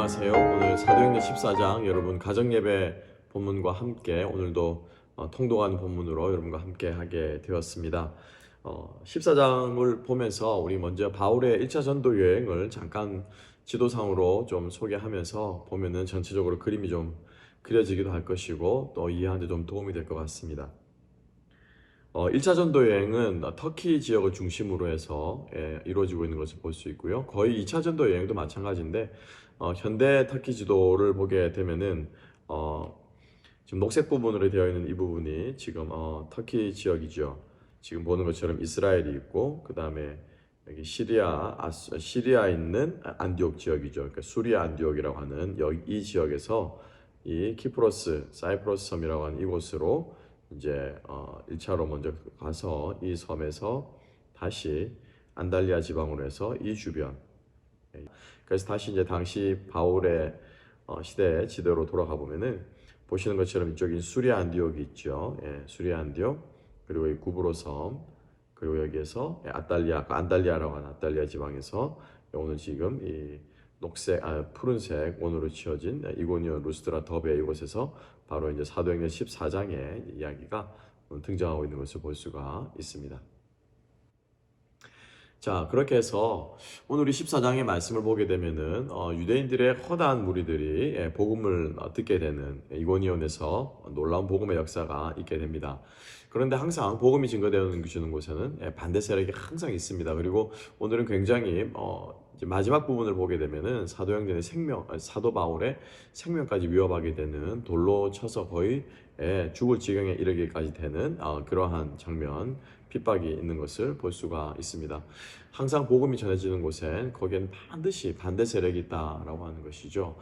안녕하세요. 오늘 사도행전 14장 여러분 가정예배 본문과 함께 오늘도 통독하는 본문으로 여러분과 함께 하게 되었습니다. 14장을 보면서 우리 먼저 바울의 1차 전도 여행을 잠깐 지도상으로 좀 소개하면서 보면은 전체적으로 그림이 좀 그려지기도 할 것이고 또 이해하는 데 좀 도움이 될 것 같습니다. 1차 전도 여행은 터키 지역을 중심으로 해서 이루어지고 있는 것을 볼 수 있고요. 거의 2차 전도 여행도 마찬가지인데 현대 터키 지도를 보게 되면은 지금 녹색 부분으로 되어 있는 이 부분이 지금 터키 지역이죠. 지금 보는 것처럼 이스라엘이 있고 그 다음에 여기 시리아 있는 안디옥 지역이죠. 그러니까 수리아 안디옥이라고 하는 여기 이 지역에서 이 키프로스 사이프러스 섬이라고 하는 이곳으로 이제 1차로 먼저 가서 이 섬에서 다시 안달리아 지방으로 해서 이 주변, 그래서 다시 이제 당시 바울의 시대 지도로 돌아가 보면은 보시는 것처럼 이쪽인 수리아 안디옥이 있죠. 수리아 안디옥, 그리고 이 구브로 섬, 그리고 여기에서 안달리아라고 하는 안달리아 지방에서 오늘 지금 이 푸른색 원으로 지어진 이고니온 루스드라 더베 이곳에서 바로 이제 사도행전 14장의 이야기가 등장하고 있는 것을 볼 수가 있습니다. 자, 그렇게 해서 오늘 우리 14장의 말씀을 보게 되면은 유대인들의 허다한 무리들이 복음을 듣게 되는 이고니온에서 놀라운 복음의 역사가 있게 됩니다. 그런데 항상 복음이 증거되어 주는 곳에는 반대 세력이 항상 있습니다. 그리고 오늘은 굉장히 이제 마지막 부분을 보게 되면은 사도행전의 사도 바울의 생명까지 위협하게 되는 돌로 쳐서 거의 죽을 지경에 이르기까지 되는 그러한 장면, 핍박이 있는 것을 볼 수가 있습니다. 항상 복음이 전해지는 곳엔 거기엔 반드시 반대 세력이 있다라고 하는 것이죠.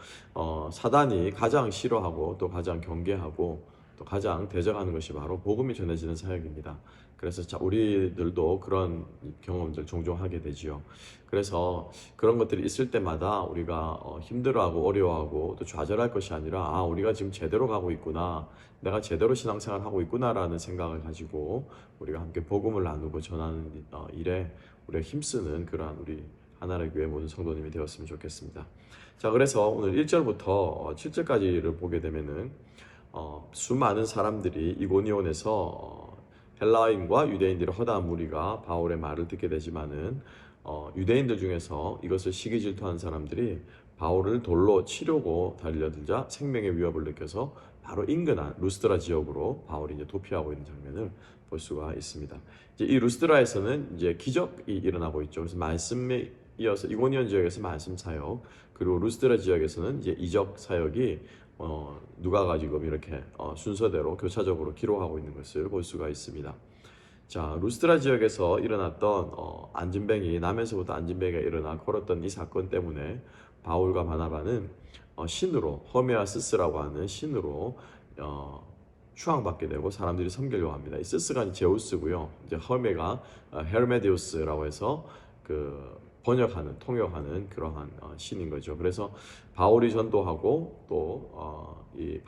사단이 가장 싫어하고 또 가장 경계하고 또 가장 대적하는 것이 바로 복음이 전해지는 사역입니다. 그래서 우리들도 그런 경험들 종종 하게 되지요. 그래서 그런 것들이 있을 때마다 우리가 힘들어하고 어려워하고 또 좌절할 것이 아니라 우리가 지금 제대로 가고 있구나, 내가 제대로 신앙생활 하고 있구나라는 생각을 가지고 우리가 함께 복음을 나누고 전하는 일에 우리가 힘쓰는 그러한 우리 하나의 교회 모든 성도님이 되었으면 좋겠습니다. 자, 그래서 오늘 1절부터 7절까지를 보게 되면은 수많은 사람들이 이고니온에서 헬라인과 유대인들의 허다한 무리가 바울의 말을 듣게 되지만은 유대인들 중에서 이것을 시기 질투한 사람들이 바울을 돌로 치려고 달려들자 생명의 위협을 느껴서 바로 인근한 루스드라 지역으로 바울이 이제 도피하고 있는 장면을 볼 수가 있습니다. 이제 이 루스드라에서는 이제 기적이 일어나고 있죠. 그래서 말씀에 이어서 이고니온 지역에서 말씀 사역, 그리고 루스드라 지역에서는 이제 이적 사역이 누가가 지금 이렇게 순서대로 교차적으로 기록하고 있는 것을 볼 수가 있습니다. 자, 루스드라 지역에서 일어났던 남에서부터 안진뱅이가 일어나 걸었던 이 사건 때문에 바울과 바나바는 신으로 허메와 스스라고 하는 신으로 추앙받게 되고 사람들이 섬기려고 합니다. 이 스스가 제우스고요. 이제 허메가 헤르메데우스라고 해서 통역하는 그러한 신인 거죠. 그래서 바울이 전도하고 또 이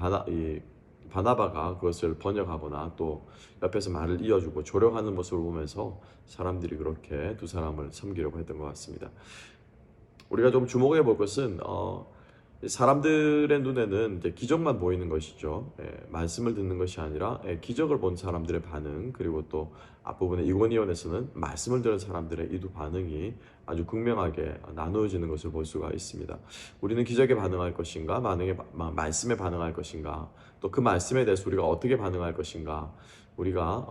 바나바가 그것을 번역하거나 또 옆에서 말을 이어주고 조력하는 모습을 보면서 사람들이 그렇게 두 사람을 섬기려고 했던 것 같습니다. 우리가 좀 주목해 볼 것은 사람들의 눈에는 이제 기적만 보이는 것이죠. 말씀을 듣는 것이 아니라 기적을 본 사람들의 반응, 그리고 또 앞부분에 이고니온에서는 말씀을 들은 사람들의 이 두 반응이 아주 극명하게 나누어지는 것을 볼 수가 있습니다. 우리는 기적에 반응할 것인가, 말씀에 반응할 것인가, 또 그 말씀에 대해서 우리가 어떻게 반응할 것인가, 우리가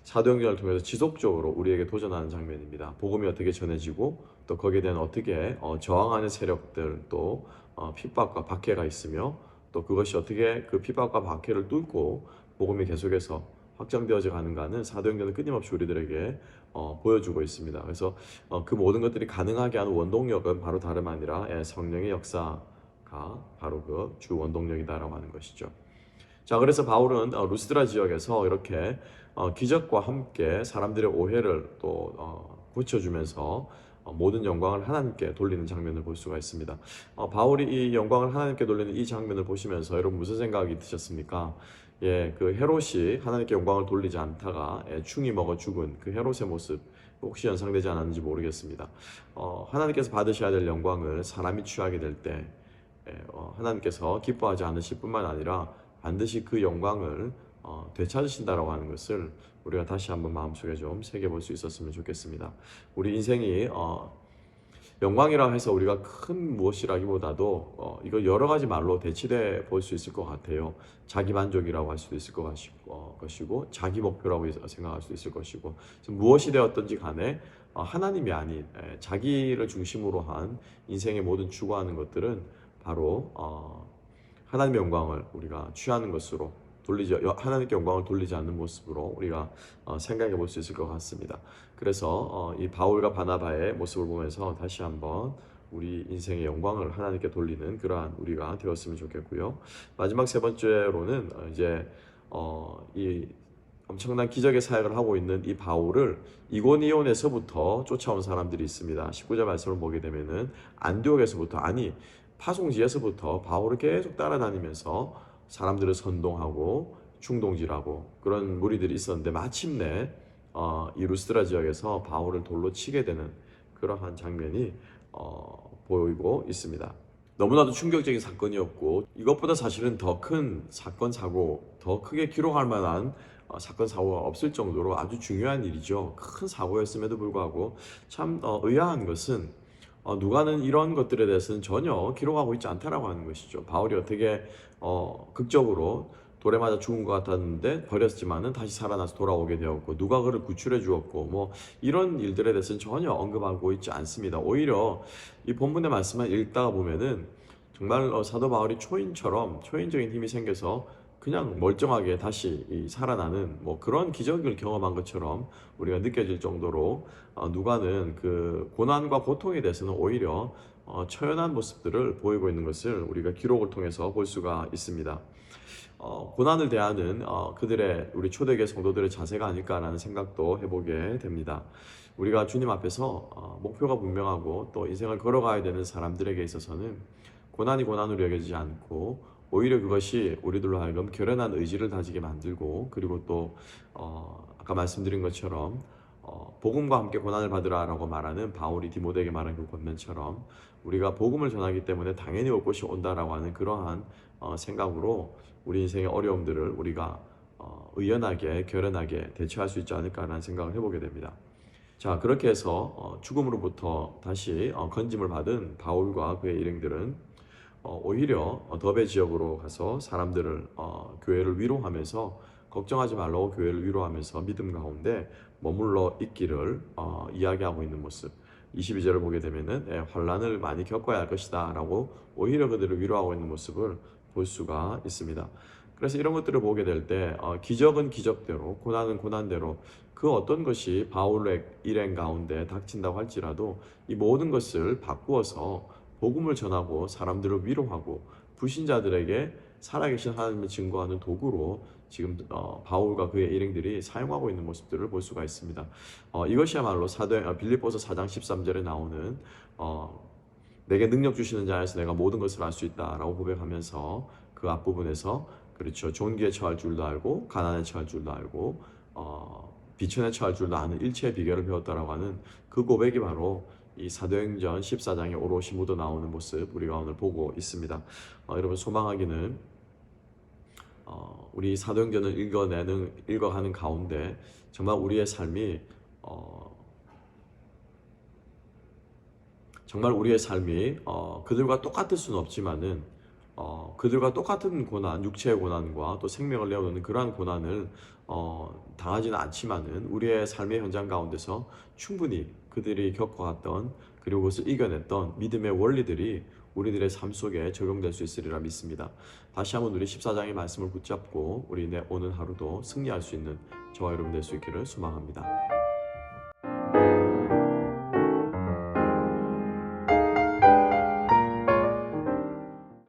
사도행전을 통해서 지속적으로 우리에게 도전하는 장면입니다. 복음이 어떻게 전해지고 또 거기에 대한 어떻게 저항하는 세력들, 또 핍박과 박해가 있으며 또 그것이 어떻게 그 핍박과 박해를 뚫고 복음이 계속해서 확장되어져 가는가는 사도행전은 끊임없이 우리들에게 보여주고 있습니다. 그래서 그 모든 것들이 가능하게 하는 원동력은 바로 다름 아니라 성령의 역사가 바로 그 주 원동력이다라고 하는 것이죠. 자, 그래서 바울은 루스드라 지역에서 이렇게 기적과 함께 사람들의 오해를 또 고쳐주면서 모든 영광을 하나님께 돌리는 장면을 볼 수가 있습니다. 바울이 이 영광을 하나님께 돌리는 이 장면을 보시면서 여러분 무슨 생각이 드셨습니까? 그 헤롯이 하나님께 영광을 돌리지 않다가 충이 먹어 죽은 그 헤롯의 모습 혹시 연상되지 않았는지 모르겠습니다. 하나님께서 받으셔야 될 영광을 사람이 취하게 될 때 하나님께서 기뻐하지 않으실 뿐만 아니라 반드시 그 영광을 되찾으신다라고 하는 것을 우리가 다시 한번 마음속에 좀 새겨볼 수 있었으면 좋겠습니다. 우리 인생이 영광이라 해서 우리가 큰 무엇이라기보다도 이거 여러 가지 말로 대치돼 볼 수 있을 것 같아요. 자기 만족이라고 할 수도 있을 것이고 자기 목표라고 생각할 수도 있을 것이고, 무엇이 되었든지 간에 하나님이 아닌 자기를 중심으로 한 인생의 모든 추구하는 것들은 바로 하나님의 영광을 우리가 취하는 것으로 하나님께 영광을 돌리지 않는 모습으로 우리가 생각해 볼 수 있을 것 같습니다. 그래서 이 바울과 바나바의 모습을 보면서 다시 한번 우리 인생의 영광을 하나님께 돌리는 그러한 우리가 되었으면 좋겠고요. 마지막 세 번째로는 이제 이 엄청난 기적의 사역을 하고 있는 이 바울을 이고니온에서부터 쫓아온 사람들이 있습니다. 19절 말씀을 보게 되면은 안디옥에서부터, 아니 파송지에서부터 바울을 계속 따라다니면서 사람들을 선동하고 충동질하고 그런 무리들이 있었는데, 마침내 이 루스드라 지역에서 바울을 돌로 치게 되는 그러한 장면이 보이고 있습니다. 너무나도 충격적인 사건이었고, 이것보다 사실은 더 큰 사건 사고, 더 크게 기록할 만한 사건 사고가 없을 정도로 아주 중요한 일이죠. 큰 사고였음에도 불구하고 참 의아한 것은 누가는 이런 것들에 대해서는 전혀 기록하고 있지 않다라고 하는 것이죠. 바울이 어떻게 극적으로 돌에 맞아 죽은 것 같았는데 버렸지만은 다시 살아나서 돌아오게 되었고, 누가 그를 구출해 주었고, 뭐 이런 일들에 대해서는 전혀 언급하고 있지 않습니다. 오히려 이 본문의 말씀을 읽다가 보면은 정말 사도 바울이 초인적인 힘이 생겨서 그냥 멀쩡하게 다시 살아나는 뭐 그런 기적을 경험한 것처럼 우리가 느껴질 정도로 누가는 그 고난과 고통에 대해서는 오히려 처연한 모습들을 보이고 있는 것을 우리가 기록을 통해서 볼 수가 있습니다. 고난을 대하는 우리 초대교회 성도들의 자세가 아닐까라는 생각도 해보게 됩니다. 우리가 주님 앞에서 목표가 분명하고 또 인생을 걸어가야 되는 사람들에게 있어서는 고난이 고난으로 여겨지지 않고, 오히려 그것이 우리들로 하여금 결연한 의지를 다지게 만들고, 그리고 또 아까 말씀드린 것처럼 복음과 함께 고난을 받으라라고 말하는 바울이 디모데에게 말한 그 권면처럼 우리가 복음을 전하기 때문에 당연히 올 것이 온다라고 하는 그러한 생각으로 우리 인생의 어려움들을 우리가 의연하게 결연하게 대처할 수 있지 않을까라는 생각을 해보게 됩니다. 자, 그렇게 해서 죽음으로부터 다시 건짐을 받은 바울과 그의 일행들은 오히려 더베 지역으로 가서 사람들을 교회를 위로하면서, 걱정하지 말라고 교회를 위로하면서 믿음 가운데 머물러 있기를 이야기하고 있는 모습. 22절을 보게 되면은 환난을 많이 겪어야 할 것이다 라고 오히려 그들을 위로하고 있는 모습을 볼 수가 있습니다. 그래서 이런 것들을 보게 될 때 기적은 기적대로, 고난은 고난대로, 그 어떤 것이 바울의 일행 가운데 닥친다고 할지라도 이 모든 것을 바꾸어서 복음을 전하고 사람들을 위로하고 불신자들에게 살아계신 하나님을 증거하는 도구로 지금 바울과 그의 일행들이 사용하고 있는 모습들을 볼 수가 있습니다. 이것이야말로 빌립보서 4장 13절에 나오는 내게 능력 주시는 자에서 내가 모든 것을 알 수 있다라고 고백하면서 그 앞부분에서, 그렇죠, 존귀에 처할 줄도 알고 가난에 처할 줄도 알고 비천에 처할 줄도 아는 일체의 비결을 배웠다라고 하는 그 고백이 바로 이 사도행전 14장에 오롯이 묻어 나오는 모습 우리가 오늘 보고 있습니다. 여러분, 소망하기는 우리 사도행전을 읽어가는 가운데 정말 우리의 삶이 그들과 똑같을 수는 없지만은 그들과 똑같은 고난, 육체의 고난과 또 생명을 내어놓는 그러한 고난을 당하지는 않지만은 우리의 삶의 현장 가운데서 충분히 그들이 겪어왔던, 그리고 그것을 이겨냈던 믿음의 원리들이 우리들의 삶 속에 적용될 수 있으리라 믿습니다. 다시 한번 우리 14장의 말씀을 붙잡고 우리 오는 하루도 승리할 수 있는 저와 여러분 될 수 있기를 소망합니다.